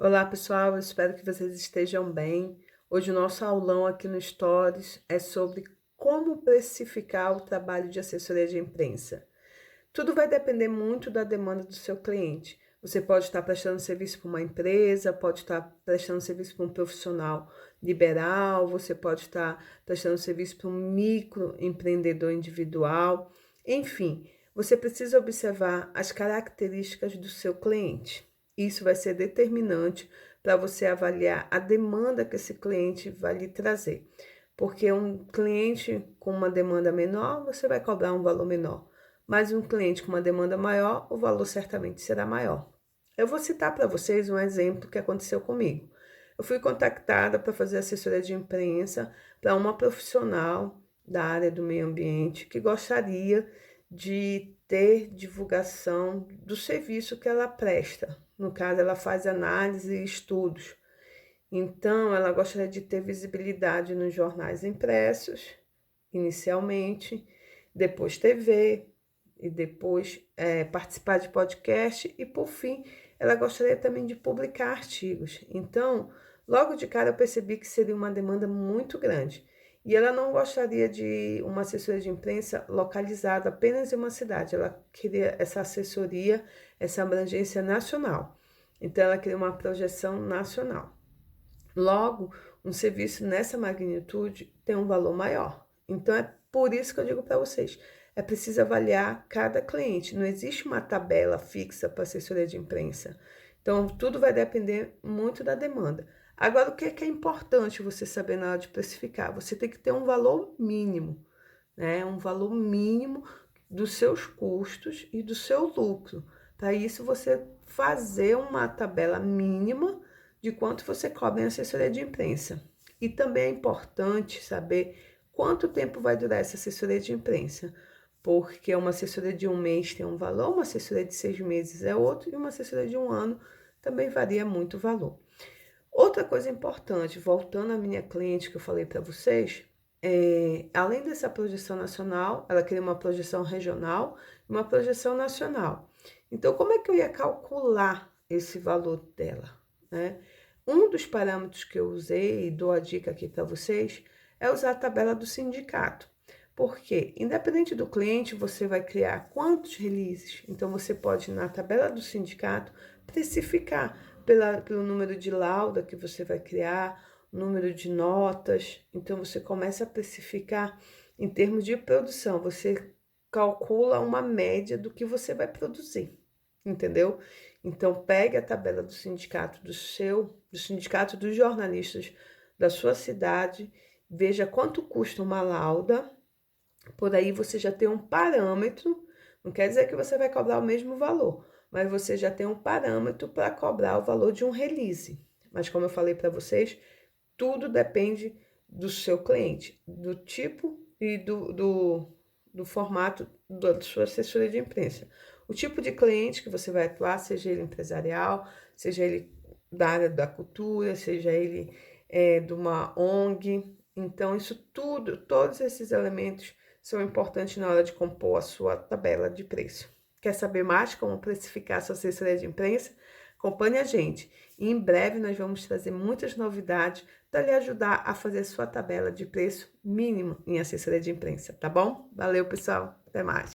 Olá pessoal, eu espero que vocês estejam bem. Hoje o nosso aulão aqui no Stories é sobre como precificar o trabalho de assessoria de imprensa. Tudo vai depender muito da demanda do seu cliente. Você pode estar prestando serviço para uma empresa, pode estar prestando serviço para um profissional liberal, você pode estar prestando serviço para um microempreendedor individual. Enfim, você precisa observar as características do seu cliente. Isso vai ser determinante para você avaliar a demanda que esse cliente vai lhe trazer. Porque um cliente com uma demanda menor, você vai cobrar um valor menor. Mas um cliente com uma demanda maior, o valor certamente será maior. Eu vou citar para vocês um exemplo que aconteceu comigo. Eu fui contactada para fazer assessoria de imprensa para uma profissional da área do meio ambiente que gostaria de ter divulgação do serviço que ela presta. No caso, ela faz análise e estudos. Então, ela gostaria de ter visibilidade nos jornais impressos, inicialmente, depois TV, e depois participar de podcast, e por fim, ela gostaria também de publicar artigos. Então, logo de cara eu percebi que seria uma demanda muito grande. E ela não gostaria de uma assessoria de imprensa localizada apenas em uma cidade, ela queria essa assessoria, essa abrangência nacional. Então, ela queria uma projeção nacional. Logo, um serviço nessa magnitude tem um valor maior. Então, é por isso que eu digo para vocês, é preciso avaliar cada cliente. Não existe uma tabela fixa para assessoria de imprensa. Então, tudo vai depender muito da demanda. Agora, o que é importante você saber na hora de precificar? Você tem que ter um valor mínimo, né? Um valor mínimo dos seus custos e do seu lucro. Para isso, você fazer uma tabela mínima de quanto você cobra em assessoria de imprensa. E também é importante saber quanto tempo vai durar essa assessoria de imprensa, porque uma assessoria de um mês tem um valor, uma assessoria de 6 meses é outro, e uma assessoria de um ano também varia muito o valor. Outra coisa importante, voltando à minha cliente que eu falei para vocês, além dessa projeção nacional, ela queria uma projeção regional e uma projeção nacional. Então, como é que eu ia calcular esse valor dela, né? Um dos parâmetros que eu usei, e dou a dica aqui para vocês, é usar a tabela do sindicato. Porque, independente do cliente, você vai criar quantos releases. Então, você pode, na tabela do sindicato, precificar pelo número de lauda que você vai criar, número de notas. Então, você começa a precificar em termos de produção. Você calcula uma média do que você vai produzir, entendeu? Então, pegue a tabela do sindicato do sindicato dos jornalistas da sua cidade, veja quanto custa uma lauda. Por aí você já tem um parâmetro, não quer dizer que você vai cobrar o mesmo valor, mas você já tem um parâmetro para cobrar o valor de um release. Mas como eu falei para vocês, tudo depende do seu cliente, do tipo e do formato da sua assessoria de imprensa. O tipo de cliente que você vai atuar, seja ele empresarial, seja ele da área da cultura, seja ele de uma ONG. Então, isso tudo, todos esses elementos são importantes na hora de compor a sua tabela de preço. Quer saber mais como precificar a sua assessoria de imprensa? Acompanhe a gente. E em breve nós vamos trazer muitas novidades para lhe ajudar a fazer sua tabela de preço mínimo em assessoria de imprensa, tá bom? Valeu, pessoal. Até mais.